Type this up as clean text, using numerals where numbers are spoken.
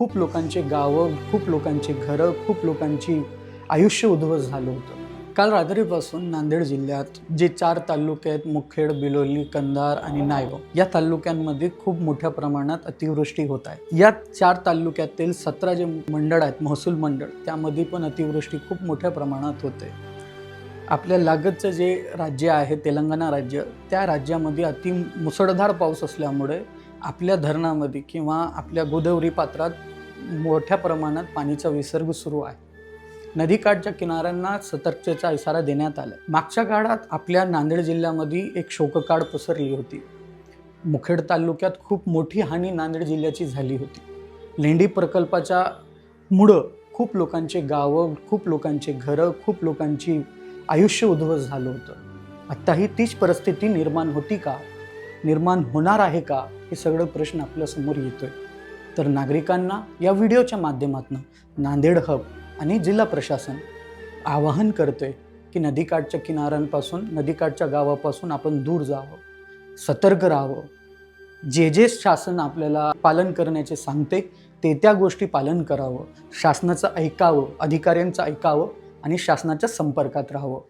खूप लोकांचे गावं, खूप लोकांची घरं, खूप लोकांची आयुष्य उद्ध्वस्त झालं होतं. काल रात्रीपासून नांदेड जिल्ह्यात जे 4 तालुके आहेत, मुखेड, बिलोली, कंधार आणि नायगाव या तालुक्यांमध्ये खूप मोठ्या प्रमाणात अतिवृष्टी होत आहे. या 4 तालुक्यातील 17 जे मंडळ आहेत, महसूल मंडळ, त्यामध्ये पण अतिवृष्टी खूप मोठ्या प्रमाणात होते. आपल्या लागतचं जे राज्य आहे तेलंगणा राज्य, त्या राज्यामध्ये मुसळधार पाऊस असल्यामुळे आपल्या धरणामध्ये किंवा आपल्या गोदावरी पात्रात मोठ्या प्रमाणात पाणीचा विसर्ग सुरू आहे. नदीकाठच्या किनाऱ्यांना सतर्कतेचा इशारा देण्यात आला. मागच्या काळात आपल्या नांदेड जिल्ह्यामध्ये एक शोककाळ पसरली होती. मुखेड तालुक्यात खूप मोठी हानी नांदेड जिल्ह्याची झाली होती. लेंडी प्रकल्पाच्या मुळं खूप लोकांचे गावं, खूप लोकांचे घरं, खूप लोकांची आयुष्य उद्ध्वस्त झालं होतं. आत्ताही तीच परिस्थिती निर्माण होती का, निर्माण होणार आहे का, हे सगळं प्रश्न आपल्यासमोर येतोय. तर नागरिकांना या व्हिडिओच्या माध्यमातून नांदेड हब आणि जिल्हा प्रशासन आवाहन करतोय की नदीकाठच्या किनाऱ्यांपासून, नदीकाठच्या गावापासून आपण दूर जावं, सतर्क राहावं. जे शासन आपल्याला पालन करण्याचे सांगते त्या गोष्टी पालन करावं, शासनाचं ऐकावं, अधिकाऱ्यांचं ऐकावं आणि शासनाच्या संपर्कात राहावं.